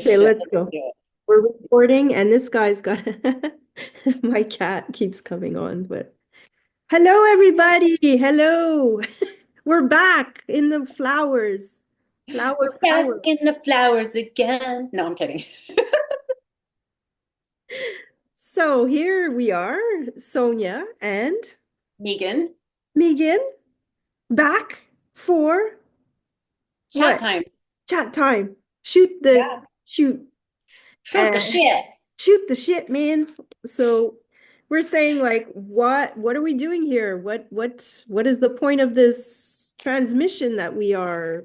Okay, should. let's Let's go. do it. We're recording, and this guy's got my cat keeps coming on, but hello, everybody. Hello. We're back in the flowers. Flower We're back power. in the flowers again. No, I'm kidding. So here we are, Sonia and Megan, Megan, back for chat what? time. Chat time. Shoot the Yeah. shoot. Shoot the And shit. shoot the shit, man. So we're saying like what are we doing here? What is the point of this transmission that we are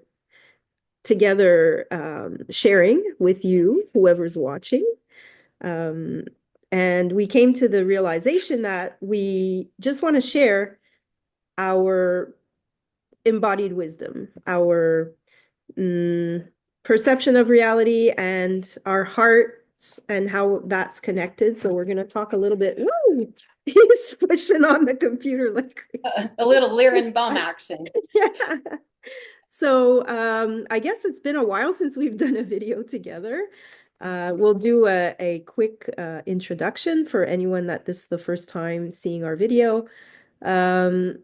together sharing with you, whoever's watching? Um, and we came to the realization that we just want to share our embodied wisdom, our mm, perception of reality and our hearts and how that's connected. So we're going to talk a little bit. Woo! He's pushing on the computer like crazy. A little leer and bum action. Yeah. So I guess it's been a while since we've done a video together. We'll do a quick introduction for anyone that this is the first time seeing our video. Um,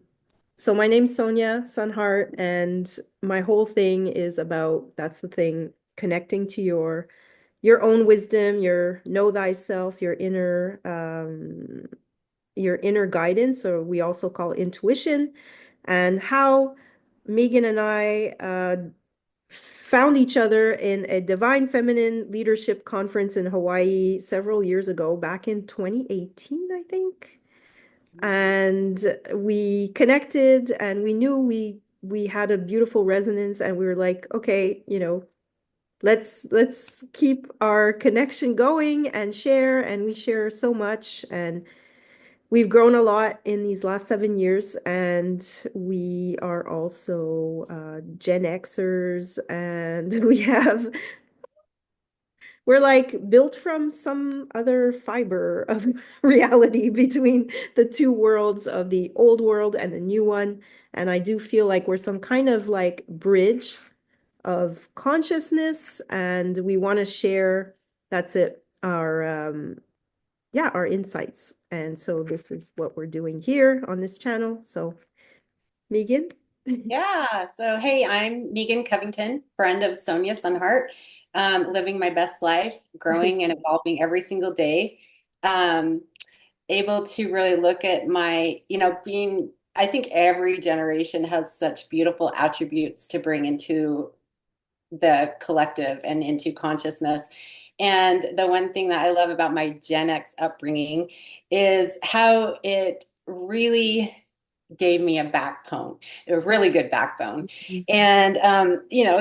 so my name's Sonya Sunheart, and my whole thing is about that's the thing, connecting to your own wisdom, your know thyself, your inner guidance, or we also call intuition, and how Megan and I found each other in a Divine Feminine Leadership Conference in Hawaii several years ago, back in 2018, I think. And we connected and we knew we had a beautiful resonance and we were like, okay, let's keep our connection going and share, and we share so much, and we've grown a lot in these last 7 years, and we are also Gen Xers, and we're like built from some other fiber of reality between the two worlds of the old world and the new one. And I do feel like we're some kind of like bridge of consciousness, and we want to share, that's it, our insights. And so this is what we're doing here on this channel. So, Megan. Yeah. So, hey, I'm Megan Covington, friend of Sonia Sunheart, living my best life, growing and evolving every single day. Um, Able to really look at my, being, I think every generation has such beautiful attributes to bring into the collective and into consciousness. And the one thing that I love about my Gen X upbringing is how it really gave me a backbone, a really good backbone. And,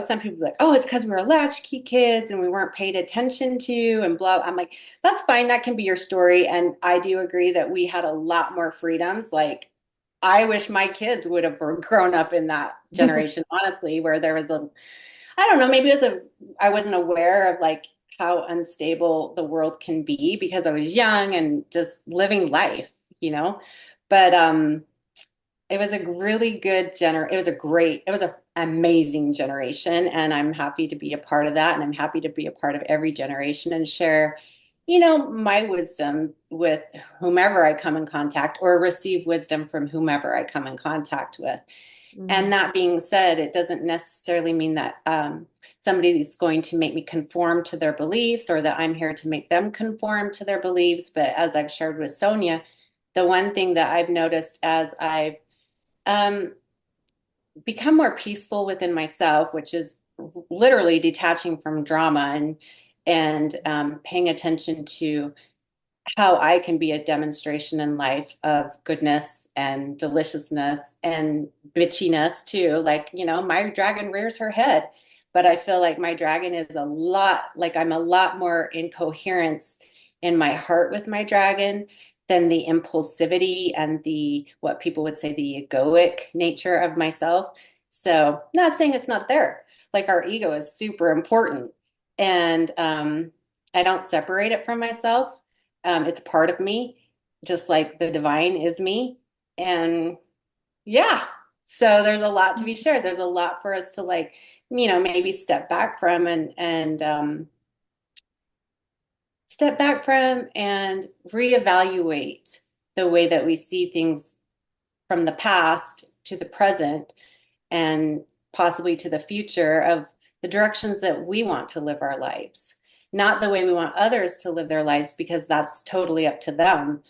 some people are like, oh, it's because we were latchkey kids and we weren't paid attention to and blah. I'm like, that's fine. That can be your story. And I do agree that we had a lot more freedoms. Like, I wish my kids would have grown up in that generation, honestly, where there was I don't know, maybe I wasn't aware of like how unstable the world can be because I was young and just living life, you know. But it was a really good it was an amazing generation, and I'm happy to be a part of that, and I'm happy to be a part of every generation and share, my wisdom with whomever I come in contact or receive wisdom from whomever I come in contact with. And Mhm. that being said, it doesn't necessarily mean that somebody is going to make me conform to their beliefs or that I'm here to make them conform to their beliefs. But as I've shared with Sonia, the one thing that I've noticed as I've um, become more peaceful within myself, which is literally detaching from drama and paying attention to how I can be a demonstration in life of goodness and deliciousness and bitchiness too. Like, my dragon rears her head, but I feel like my dragon is I'm a lot more in coherence in my heart with my dragon than the impulsivity and the, what people would say, the egoic nature of myself. So, not saying it's not there. Like, our ego is super important. And I don't separate it from myself. It's part of me, just like the divine is me. And yeah, so there's a lot to be shared. There's a lot for us to like, maybe step back from and step back from and reevaluate the way that we see things from the past to the present and possibly to the future of the directions that we want to live our lives. Not the way we want others to live their lives, because that's totally up to them,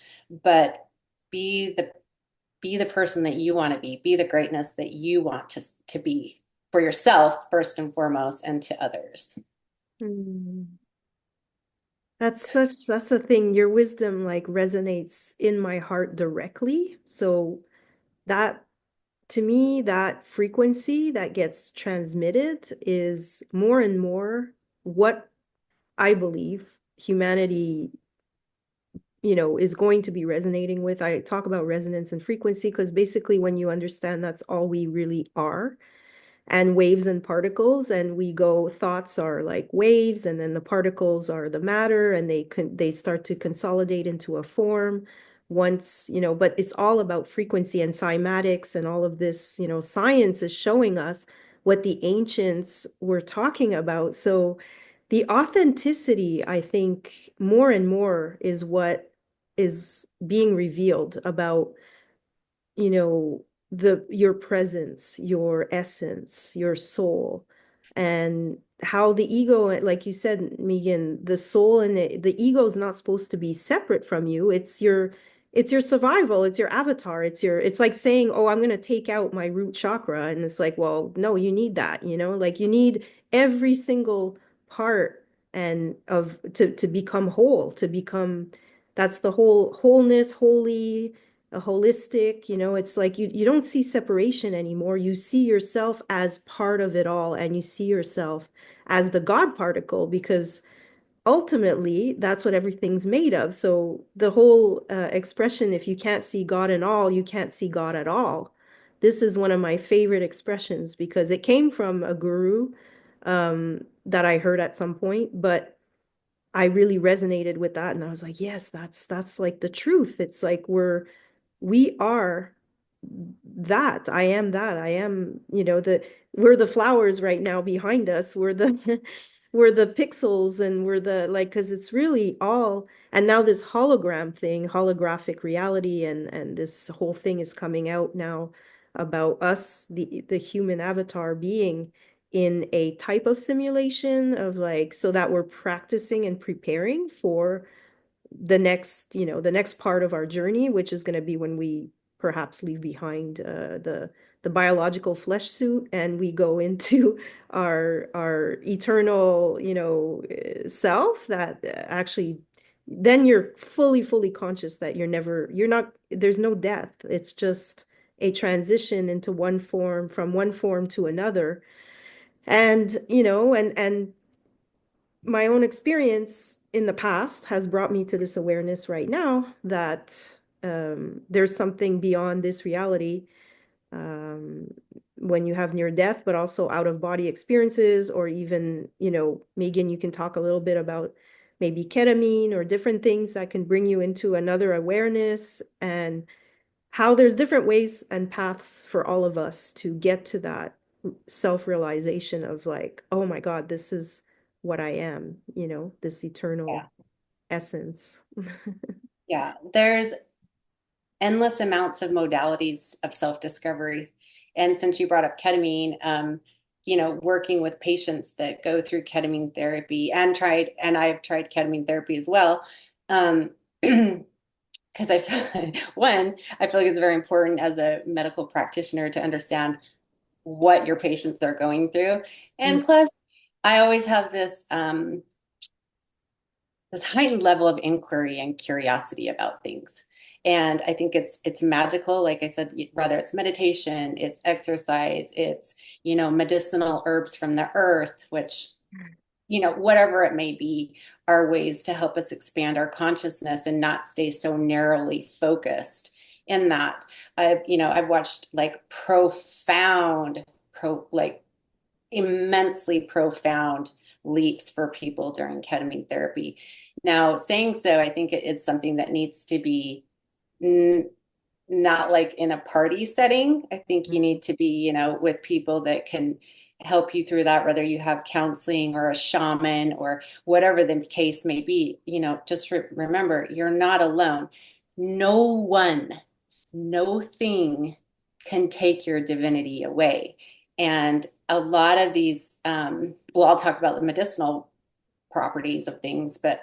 but be the be the person that you want to be the greatness that you want to be for yourself first and foremost, and to others. Mm. That's the thing. Your wisdom like resonates in my heart directly. So that to me, that frequency that gets transmitted is more and more what I believe humanity, is going to be resonating with. I talk about resonance and frequency because basically when you understand that's all we really are, and waves and particles, and we go, thoughts are like waves, and then the particles are the matter, and they start to consolidate into a form once, but it's all about frequency and cymatics and all of this, science is showing us what the ancients were talking about. So the authenticity, I think, more and more is what is being revealed about, your presence, your essence, your soul, and how the ego, like you said, Megan, the soul and the ego is not supposed to be separate from you. It's your survival, it's your avatar, it's like saying, oh, I'm going to take out my root chakra, and it's like, well, no, you need that, like you need every single part and of to become whole, to become, that's the whole wholeness, holy, a holistic, it's like you don't see separation anymore. You see yourself as part of it all, and you see yourself as the God particle, because ultimately that's what everything's made of. So the whole expression, if you can't see God in all, you can't see God at all. This is one of my favorite expressions because it came from a guru that I heard at some point, but I really resonated with that, and I was like, yes, that's like the truth. It's like we are that. I am that. I am, we're the flowers right now behind us. We're the we're the pixels, and we're the like, because it's really all, and now this hologram thing, holographic reality, and this whole thing is coming out now about us, the human avatar being in a type of simulation of like, so that we're practicing and preparing for the next part of our journey, which is going to be when we perhaps leave behind the biological flesh suit, and we go into our eternal, self, that actually then you're fully conscious that you're not, there's no death. It's just a transition into one form, from one form to another. And and my own experience in the past has brought me to this awareness right now that there's something beyond this reality, um, when you have near death, but also out of body experiences, or even, Megan, you can talk a little bit about maybe ketamine or different things that can bring you into another awareness, and how there's different ways and paths for all of us to get to that self-realization of like, oh my God, this is what I am, this eternal Yeah. essence. Yeah. There's endless amounts of modalities of self-discovery. And since you brought up ketamine, working with patients that go through ketamine therapy and I've tried ketamine therapy as well. Because I feel, one, I feel like it's very important as a medical practitioner to understand what your patients are going through. Mm. And plus, I always have this heightened level of inquiry and curiosity about things. And I think it's magical. Like I said, whether it's meditation, it's exercise, it's, medicinal herbs from the earth, which, whatever it may be, are ways to help us expand our consciousness and not stay so narrowly focused in that. I've watched like like immensely profound leaps for people during ketamine therapy. Now, saying so, I think it is something that needs to be not like in a party setting. I think you need to be, with people that can help you through that, whether you have counseling or a shaman or whatever the case may be. Just remember, you're not alone. No one, no thing can take your divinity away. And a lot of these, well, I'll talk about the medicinal properties of things, but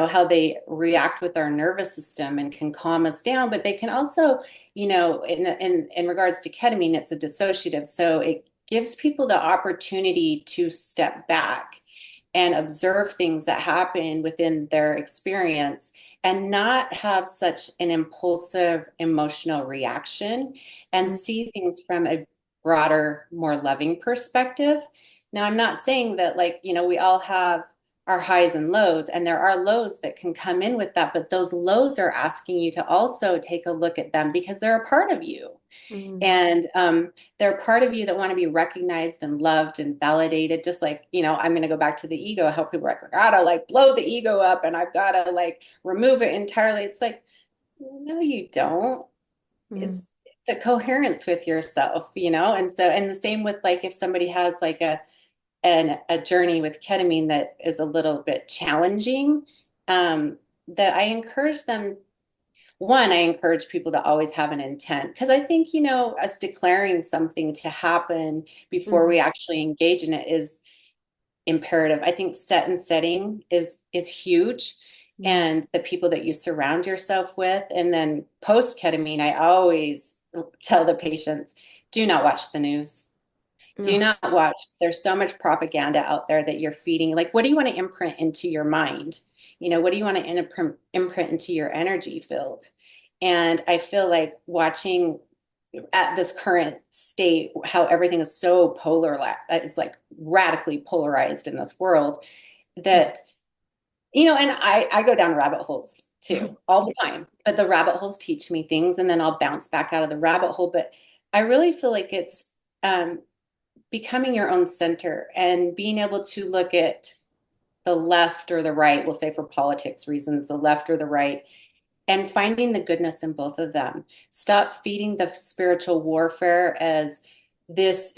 how they react with our nervous system and can calm us down. But they can also, in regards to ketamine, it's a dissociative, so it gives people the opportunity to step back and observe things that happen within their experience and not have such an impulsive emotional reaction and Mm, see things from a broader, more loving perspective. Now, I'm not saying that, like, we all have our highs and lows, and there are lows that can come in with that, but those lows are asking you to also take a look at them because they're a part of you. mm, And they're part of you that want to be recognized and loved and validated. Just like, I'm going to go back to the ego, how people are like, I gotta like blow the ego up and I've got to like remove it entirely. It's like, no, you don't. mm, It's a coherence with yourself. And so, and the same with like if somebody has like a journey with ketamine that is a little bit challenging, that I encourage them. One, I encourage people to always have an intent because I think, us declaring something to happen before we mm, actually engage in it is imperative. I think set and setting is huge, mm. and the people that you surround yourself with. And then post ketamine, I always tell the patients, do not watch the news. Do Oh, not watch. There's so much propaganda out there that you're feeding. Like, what do you want to imprint into your mind? What do you want to imprint into your energy field? And I feel like watching at this current state, how everything is so polar, it's like radically polarized in this world mm. that, and I go down rabbit holes too all the time, but the rabbit holes teach me things and then I'll bounce back out of the rabbit hole. But I really feel like it's, becoming your own center and being able to look at the left or the right, we'll say for politics reasons, the left or the right, and finding the goodness in both of them. Stop feeding the spiritual warfare as this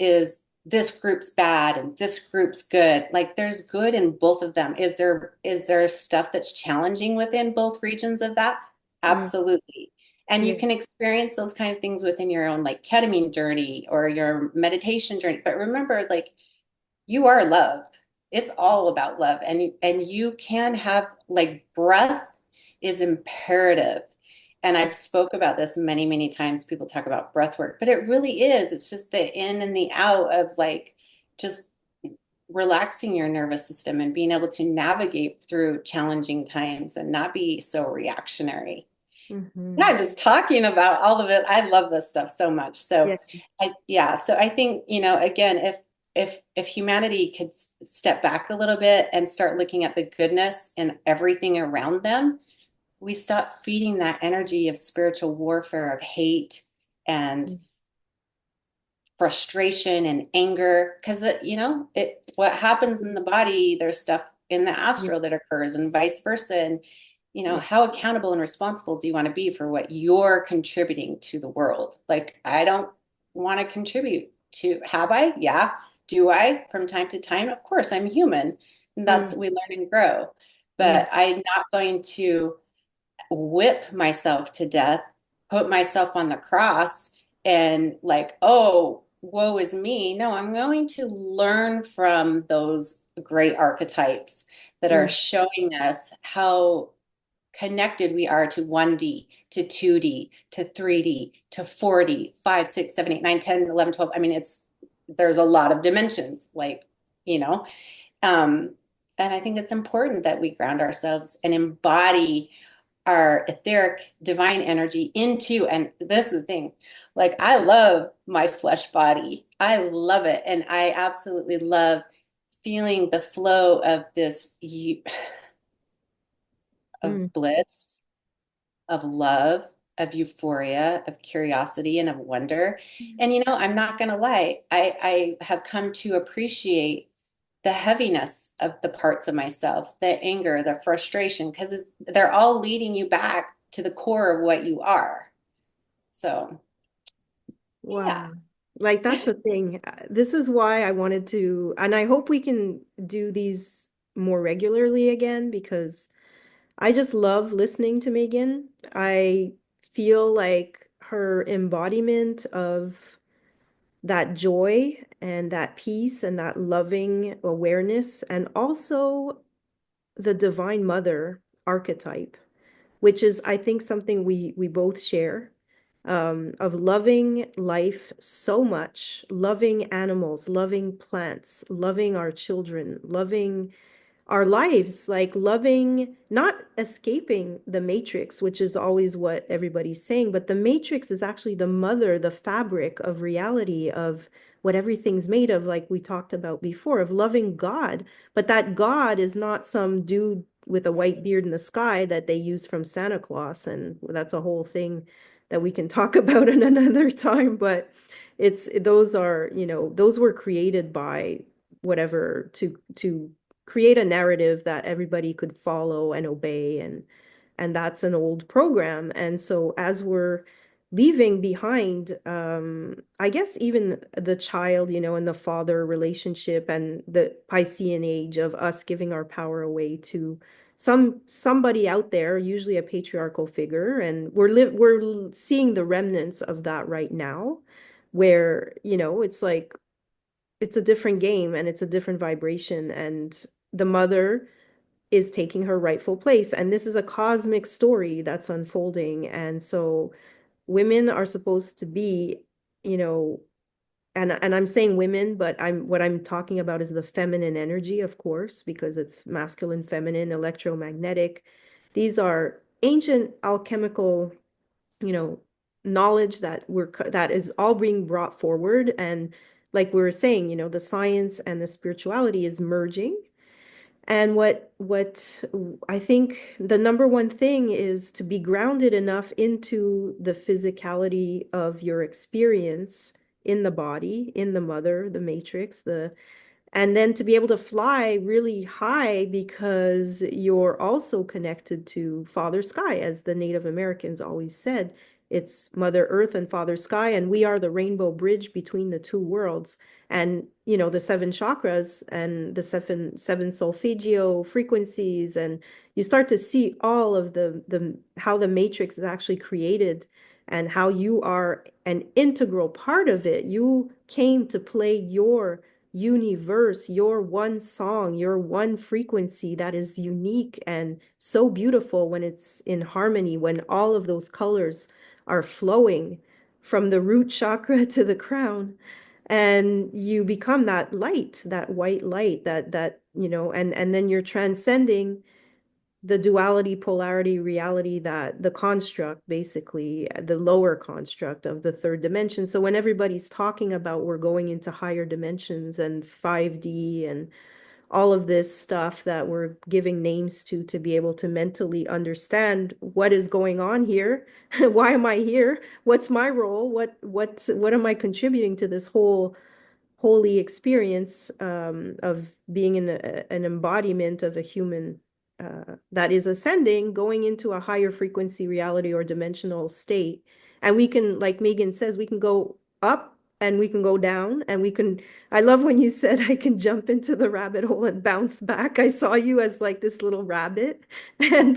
group's bad and this group's good. Like there's good in both of them. Is there stuff that's challenging within both regions of that? Mm. Absolutely. And you Yeah. can experience those kind of things within your own like ketamine journey or your meditation journey. But remember, like you are love. It's all about love. And you can have like breath is imperative. And I've spoke about this many, many times. People talk about breath work, but it really is. It's just the in and the out of like just relaxing your nervous system and being able to navigate through challenging times and not be so reactionary. Mhm. Yeah, just talking about all of it. I love this stuff so much. So Yeah. yeah, so I think, again, if humanity could step back a little bit and start looking at the goodness in everything around them, we stop feeding that energy of spiritual warfare, of hate and Mm, frustration and anger. Because it what happens in the body, there's stuff in the yeah. astral that occurs and vice versa. And Yeah. how accountable and responsible do you want to be for what you're contributing to the world? Like, I don't want to contribute to, have I? Yeah. Do I from time to time? Of course, I'm human. And Mm, that's, we learn and grow. yeah. But I'm not going to whip myself to death, put myself on the cross and like, oh, woe is me. No, I'm going to learn from those great archetypes that are Mm, showing us how connected we are to 1D, to 2D, to 3D, to 4D, 5, 6, 7, 8, 9, 10, 11, 12. I mean, there's a lot of dimensions, like, you know, um, and I think it's important that we ground ourselves and embody our etheric divine energy into, and this is the thing, like I love my flesh body. I love it. And I absolutely love feeling the flow of this of mm, bliss, of love, of euphoria, of curiosity, and of wonder. And I'm not gonna lie, I have come to appreciate the heaviness of the parts of myself, the anger, the frustration, because they're all leading you back to the core of what you are. So, yeah. wow. Like that's the thing. This is why I wanted to, and I hope we can do these more regularly again because I just love listening to Megan. I feel like her embodiment of that joy and that peace and that loving awareness, and also the Divine Mother archetype, which is, I think, something we both share, of loving life so much, loving animals, loving plants, loving our children, loving our lives, like loving, not escaping the matrix, which is always what everybody's saying, but the matrix is actually the mother, the fabric of reality, of what everything's made of, like we talked about before, of loving God. But that God is not some dude with a white beard in the sky that they use from Santa Claus. And that's a whole thing that we can talk about in another time. But it's, those are, those were created by whatever to create a narrative that everybody could follow and obey, and that's an old program. And so as we're leaving behind, I guess even the child, and the father relationship, and the Piscean age of us giving our power away to somebody out there, usually a patriarchal figure, and we're seeing the remnants of that right now, where it's like it's a different game and it's a different vibration, and the mother is taking her rightful place, and this is a cosmic story that's unfolding. And so women are supposed to be, you know and I'm saying women, but what I'm talking about is the feminine energy, of course, because it's masculine, feminine, electromagnetic. These are ancient alchemical, you know, knowledge that is all being brought forward. And like we were saying, the science and the spirituality is merging. And what I think the number one thing is to be grounded enough into the physicality of your experience in the body, in the mother, the matrix, and then to be able to fly really high because you're also connected to Father Sky, as the Native Americans always said. It's Mother Earth and Father Sky, and we are the rainbow bridge between the two worlds. And, the seven chakras and the seven solfeggio frequencies, and you start to see all of the how the matrix is actually created and how you are an integral part of it. You came to play your universe, your one song, your one frequency that is unique and so beautiful when it's in harmony, when all of those colors are flowing from the root chakra to the crown. And you become that light, that white light, and then you're transcending the duality, polarity, reality, that the construct, basically, the lower construct of the third dimension. So when everybody's talking about we're going into higher dimensions and 5D and all of this stuff that we're giving names to be able to mentally understand what is going on here, why am I here? What's my role? What am I contributing to this whole holy experience, of being an embodiment of a human, that is ascending, going into a higher frequency reality or dimensional state. And we can, like Megan says, we can go up and we can go down, and I love when you said I can jump into the rabbit hole and bounce back. I saw you as like this little rabbit. And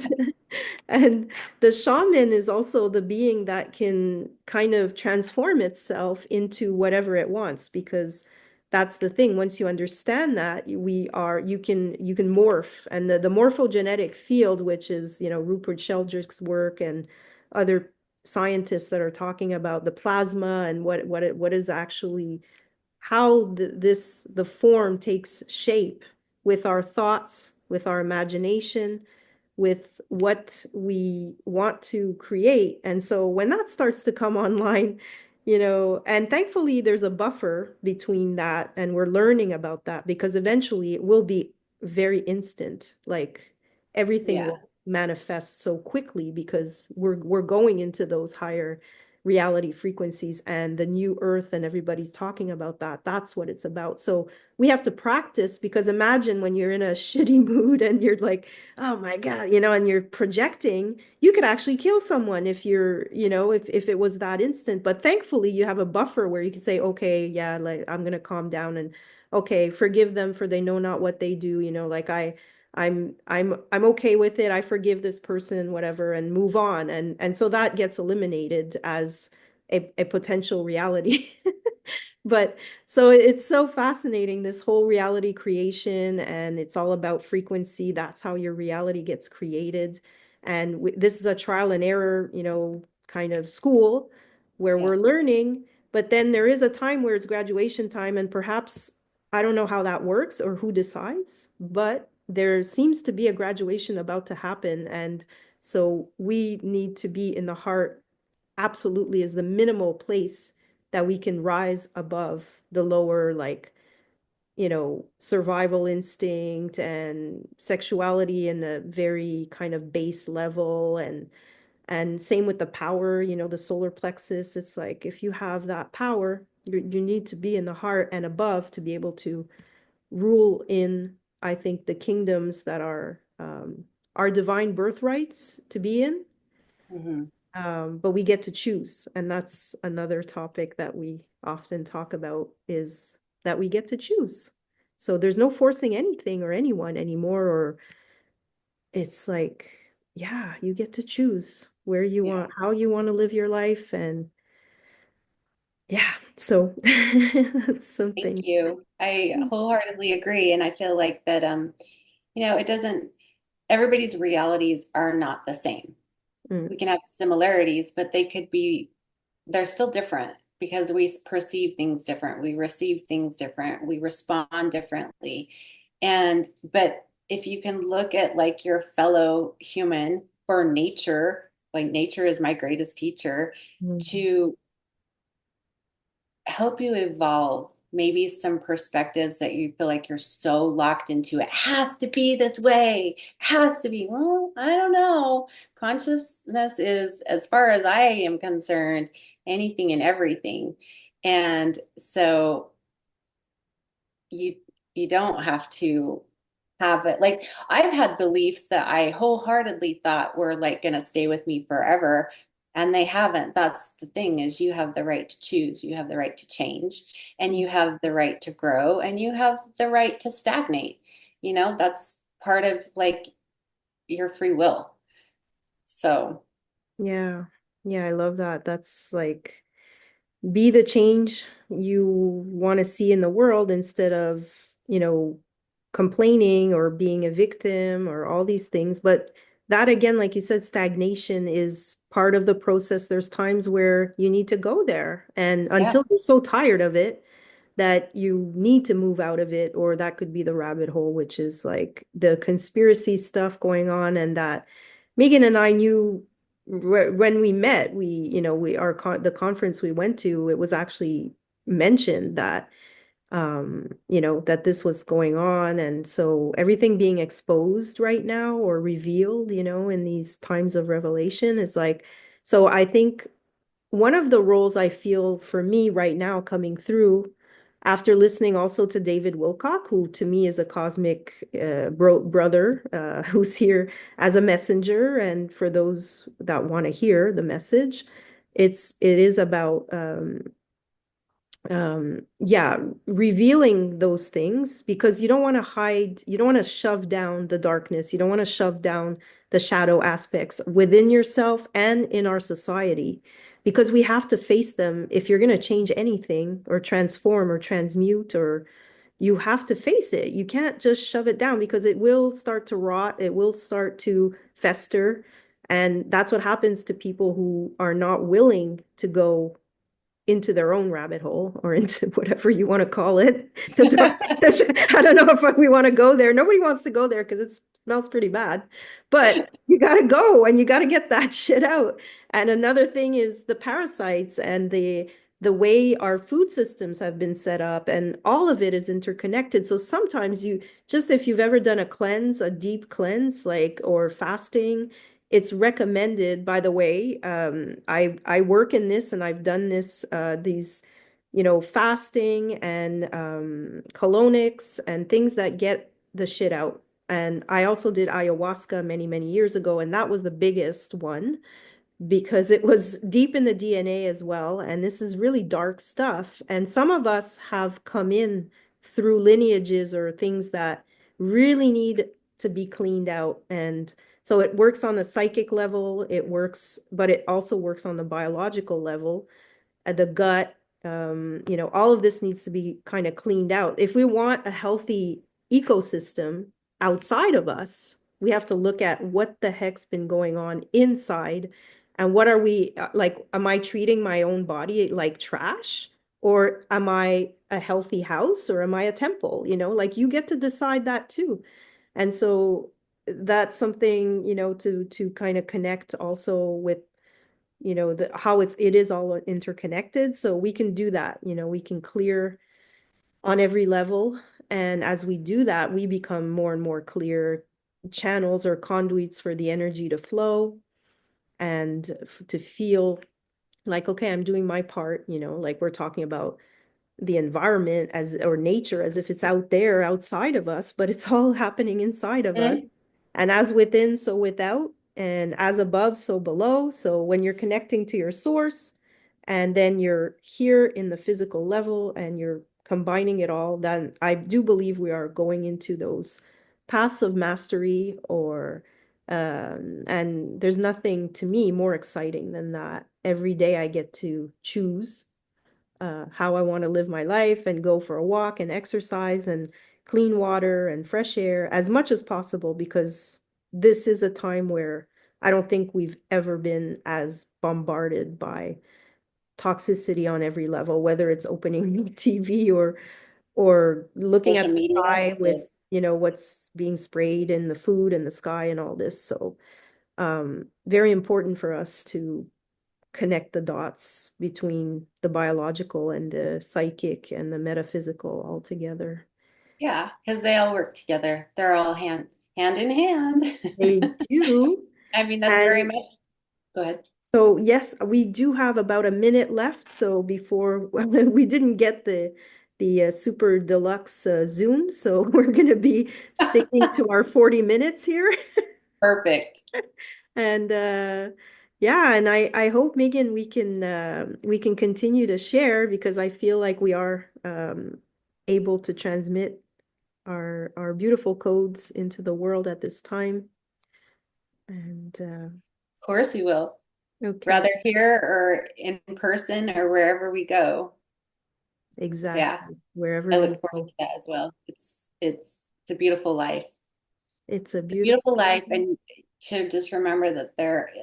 and the shaman is also the being that can kind of transform itself into whatever it wants, because that's the thing. Once you understand that, you can morph. And the morphogenetic field, which is, Rupert Sheldrake's work and other scientists that are talking about the plasma and what is actually how the form takes shape with our thoughts, with our imagination, with what we want to create. And so when that starts to come online, and thankfully there's a buffer between that, and we're learning about that, because eventually it will be very instant. Like everything Yeah. will manifest so quickly because we're going into those higher reality frequencies and the new earth, and everybody's talking about that. That's what it's about. So we have to practice, because imagine when you're in a shitty mood and you're like, oh my God, and you're projecting, you could actually kill someone if if it was that instant. But thankfully you have a buffer where you can say, okay, yeah, like I'm gonna calm down, and okay, forgive them, for they know not what they do, like I'm okay with it. I forgive this person, whatever, and move on. And so that gets eliminated as a potential reality. But so it's so fascinating, this whole reality creation, and it's all about frequency. That's how your reality gets created. And this is a trial and error, kind of school where Yeah. we're learning. But then there is a time where it's graduation time, and perhaps I don't know how that works or who decides, but there seems to be a graduation about to happen. And so we need to be in the heart, absolutely, is the minimal place that we can rise above the lower, like, survival instinct and sexuality in a very kind of base level. And same with the power, the solar plexus. It's like, if you have that power, you need to be in the heart and above to be able to rule in, I think, the kingdoms that are our divine birthrights to be in. Hmm. But we get to choose. And that's another topic that we often talk about, is that we get to choose. So there's no forcing anything or anyone anymore, or it's like, yeah, you get to choose where you Yeah. want, how you want to live your life. And yeah, so that's Thank something. you. I wholeheartedly agree. And I feel like that, it doesn't, everybody's realities are not the same. Mm, We can have similarities, but they're still different because we perceive things different. We receive things different. We respond differently. But if you can look at like your fellow human or nature, like nature is my greatest teacher, mm. to help you evolve maybe some perspectives that you feel like you're so locked into. It has to be this way, has to be. Well, I don't know. Consciousness is, as far as I am concerned, anything and everything. And so you you don't have to have it. Like I've had beliefs that I wholeheartedly thought were like going to stay with me forever, and they haven't. That's the thing, is you have the right to choose, you have the right to change, and you have the right to grow, and you have the right to stagnate. That's part of like your free will. So, Yeah. Yeah, I love that. That's like, be the change you want to see in the world, instead of, complaining or being a victim or all these things. But that, again, like you said, stagnation is part of the process. There's times where you need to go there, and yeah. until you're so tired of it that you need to move out of it. Or that could be the rabbit hole, which is like the conspiracy stuff going on. And that Megan and I knew when we met, the conference we went to, it was actually mentioned that that this was going on. And so everything being exposed right now, or revealed, in these times of revelation, is like, so I think one of the roles I feel for me right now coming through, after listening also to David Wilcock, who to me is a cosmic brother, who's here as a messenger. And for those that want to hear the message, it is about yeah, revealing those things, because you don't want to hide, you don't want to shove down the darkness, you don't want to shove down the shadow aspects within yourself and in our society, because we have to face them. If you're going to change anything or transform or transmute, or you have to face it. You can't just shove it down, because it will start to rot, it will start to fester. And that's what happens to people who are not willing to go into their own rabbit hole, or into whatever you want to call it. The dark, I don't know if we want to go there. Nobody wants to go there because it smells pretty bad. But you got to go, and you got to get that shit out. And another thing is the parasites, and the way our food systems have been set up, and all of it is interconnected. So sometimes you just, if you've ever done a cleanse, a deep cleanse, like, or fasting, it's recommended, by the way. I work in this and I've done this, these, fasting and colonics and things that get the shit out. And I also did ayahuasca many, many years ago, and that was the biggest one because it was deep in the DNA as well. And this is really dark stuff. And some of us have come in through lineages or things that really need to be cleaned out. And so it works on the psychic level, it works, but it also works on the biological level, the gut, all of this needs to be kind of cleaned out. If we want a healthy ecosystem outside of us, we have to look at what the heck's been going on inside and what are we like, am I treating my own body like trash? Or am I a healthy house or am I a temple? Like you get to decide that too. And so that's something, to kind of connect also with how it is all interconnected. So we can do that, we can clear on every level. And as we do that, we become more and more clear channels or conduits for the energy to flow and to feel like, okay, I'm doing my part, like we're talking about the environment as or nature as if it's out there outside of us, but it's all happening inside of us. Mhm. And as within, so without, and as above, so below. So when you're connecting to your source, and then you're here in the physical level and you're combining it all, then I do believe we are going into those paths of mastery or and there's nothing to me more exciting than that. Every day I get to choose how I want to live my life and go for a walk and exercise and clean water and fresh air as much as possible because this is a time where I don't think we've ever been as bombarded by toxicity on every level, whether it's opening TV or looking at Social the media. sky Yes. with, what's being sprayed in the food and the sky and all this. So very important for us to connect the dots between the biological and the psychic and the metaphysical all together. Yeah, because they all work together. They're all hand in They hand. do. I mean, that's very And much. Go ahead. so, yes, we do have about a minute left. So before we didn't get the super deluxe Zoom, so we're going to be sticking to our 40 minutes here. Perfect. And yeah, and I hope Megan we can continue to share because I feel like we are able to transmit our beautiful codes into the world at this time. And Of course we will. okay, Rather here or in person or wherever we go. Yeah, exactly. I Wherever we look forward go, to that as well. It's a beautiful life. it's a It's a beautiful, beautiful life, and to just remember that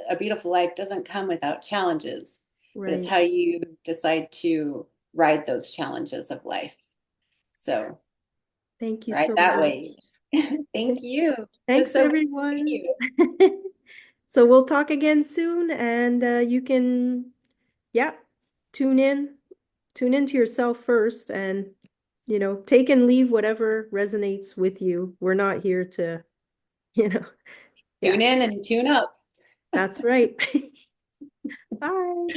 a beautiful life doesn't come without challenges, but it's right. how you decide to ride those challenges of life. So Thank you ride so that much. wave. Thank you. It was Thanks, so good to meet everyone. you. So we'll talk again soon, and you can, yeah, tune in, tune into yourself first, and take and leave whatever resonates with you. We're not here to, you know, yeah, Tune in and tune up. that's right. Bye.